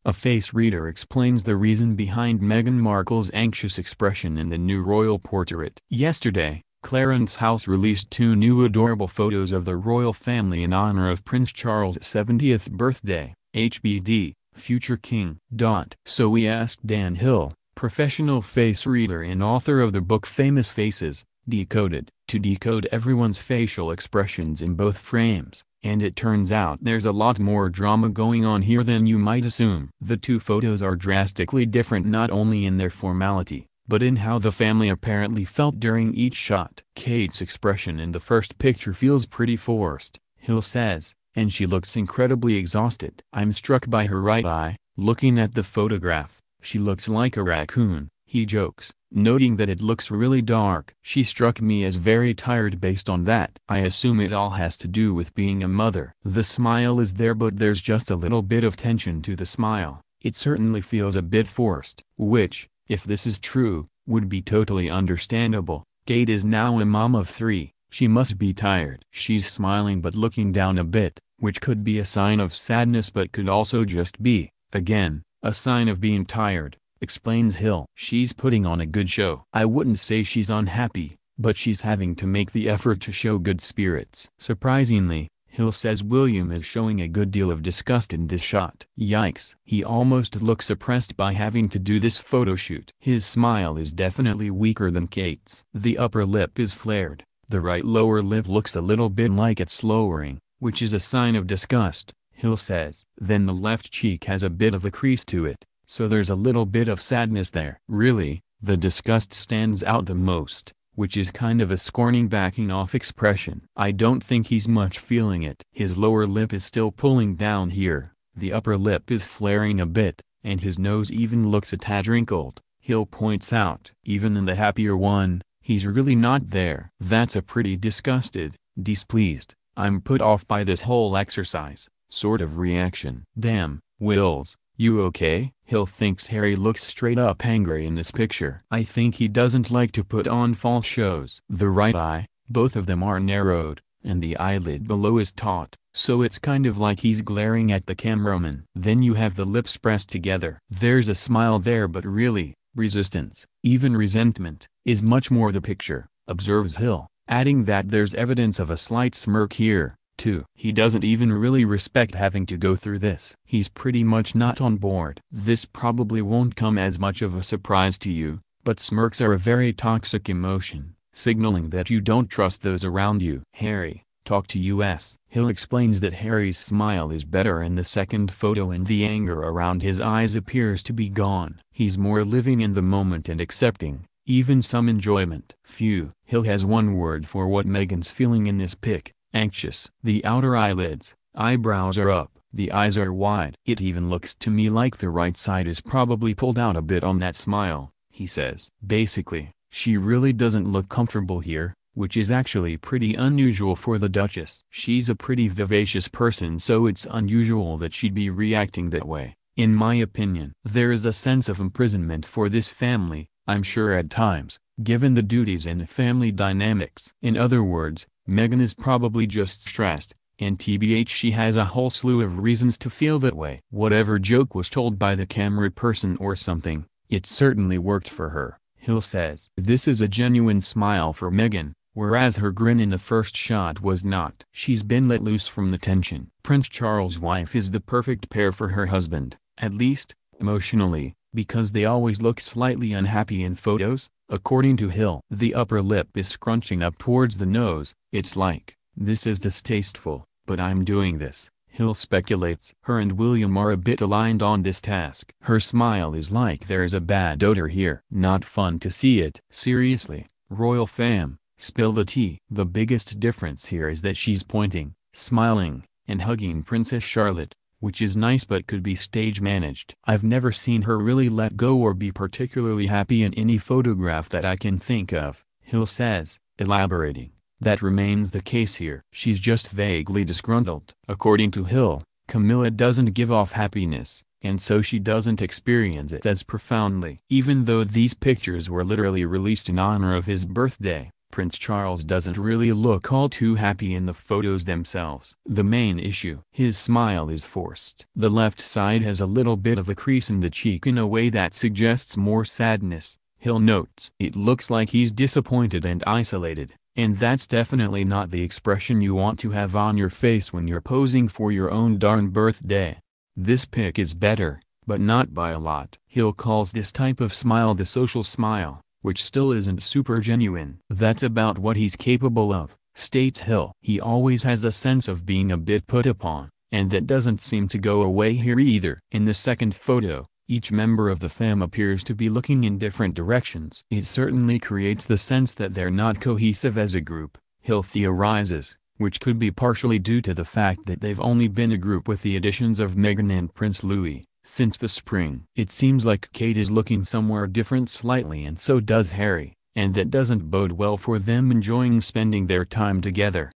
A face reader explains the reason behind Meghan Markle's anxious expression in the new royal portrait. Yesterday, Clarence House released two new adorable photos of the royal family in honor of Prince Charles' 70th birthday, HBD, future king. So we asked Dan Hill, professional face reader and author of the book Famous Faces, Decoded, to decode everyone's facial expressions in both frames, and it turns out there's a lot more drama going on here than you might assume. The two photos are drastically different not only in their formality, but in how the family apparently felt during each shot. Kate's expression in the first picture feels pretty forced, Hill says, and she looks incredibly exhausted. I'm struck by her right eye. Looking at the photograph, she looks like a raccoon, he jokes, noting that it looks really dark. She struck me as very tired based on that. I assume it all has to do with being a mother. The smile is there, but there's just a little bit of tension to the smile. It certainly feels a bit forced, which, if this is true, would be totally understandable. Kate is now a mom of 3. She must be tired. She's smiling but looking down a bit, which could be a sign of sadness but could also just be, again, a sign of being tired, explains Hill. She's putting on a good show. I wouldn't say she's unhappy, but she's having to make the effort to show good spirits. Surprisingly, Hill says William is showing a good deal of disgust in this shot. Yikes. He almost looks oppressed by having to do this photo shoot. His smile is definitely weaker than Kate's. The upper lip is flared. The right lower lip looks a little bit like it's lowering, which is a sign of disgust, Hill says. Then the left cheek has a bit of a crease to it, so there's a little bit of sadness there. Really, the disgust stands out the most, which is kind of a scorning backing off expression. I don't think he's much feeling it. His lower lip is still pulling down here, the upper lip is flaring a bit, and his nose even looks a tad wrinkled. Hill points out, even in the happier one, he's really not there. That's a pretty disgusted, displeased, I'm put off by this whole exercise, sort of reaction. Damn, Wills, you okay? Hill thinks Harry looks straight up angry in this picture. I think he doesn't like to put on false shows. The right eye, both of them are narrowed, and the eyelid below is taut, so it's kind of like he's glaring at the cameraman. Then you have the lips pressed together. There's a smile there, but really, resistance, even resentment, is much more the picture, observes Hill, adding that there's evidence of a slight smirk here, too. He doesn't even really respect having to go through this. He's pretty much not on board. This probably won't come as much of a surprise to you, but smirks are a very toxic emotion, signaling that you don't trust those around you. Harry, talk to us. Hill explains that Harry's smile is better in the second photo and the anger around his eyes appears to be gone. He's more living in the moment and accepting, even some enjoyment. Phew. Hill has one word for what Meghan's feeling in this pic: anxious. The outer eyelids, eyebrows are up, the eyes are wide. It even looks to me like the right side is probably pulled out a bit on that smile, he says. Basically, she really doesn't look comfortable here, which is actually pretty unusual for the Duchess. She's a pretty vivacious person, so it's unusual that she'd be reacting that way, in my opinion. There is a sense of imprisonment for this family, I'm sure at times, given the duties and the family dynamics. In other words, Meghan is probably just stressed, and TBH she has a whole slew of reasons to feel that way. Whatever joke was told by the camera person or something, it certainly worked for her, Hill says. This is a genuine smile for Meghan, whereas her grin in the first shot was not. She's been let loose from the tension. Prince Charles' wife is the perfect pair for her husband, at least, emotionally, because they always look slightly unhappy in photos, according to Hill. The upper lip is scrunching up towards the nose. It's like, this is distasteful, but I'm doing this, Hill speculates. Her and William are a bit aligned on this task. Her smile is like there's a bad odor here. Not fun to see it. Seriously, royal fam, spill the tea. The biggest difference here is that she's pointing, smiling, and hugging Princess Charlotte, which is nice but could be stage managed. I've never seen her really let go or be particularly happy in any photograph that I can think of, Hill says, elaborating. That remains the case here. She's just vaguely disgruntled. According to Hill, Camilla doesn't give off happiness, and so she doesn't experience it as profoundly. Even though these pictures were literally released in honor of his birthday, Prince Charles doesn't really look all too happy in the photos themselves. The main issue: his smile is forced. The left side has a little bit of a crease in the cheek in a way that suggests more sadness, Hill notes. It looks like he's disappointed and isolated, and that's definitely not the expression you want to have on your face when you're posing for your own darn birthday. This pic is better, but not by a lot. Hill calls this type of smile the social smile, which still isn't super genuine. That's about what he's capable of, states Hill. He always has a sense of being a bit put upon, and that doesn't seem to go away here either. In the second photo, each member of the fam appears to be looking in different directions. It certainly creates the sense that they're not cohesive as a group, Hill theorizes, which could be partially due to the fact that they've only been a group with the additions of Meghan and Prince Louis since the spring. It seems like Kate is looking somewhere different slightly, and so does Harry, and that doesn't bode well for them enjoying spending their time together.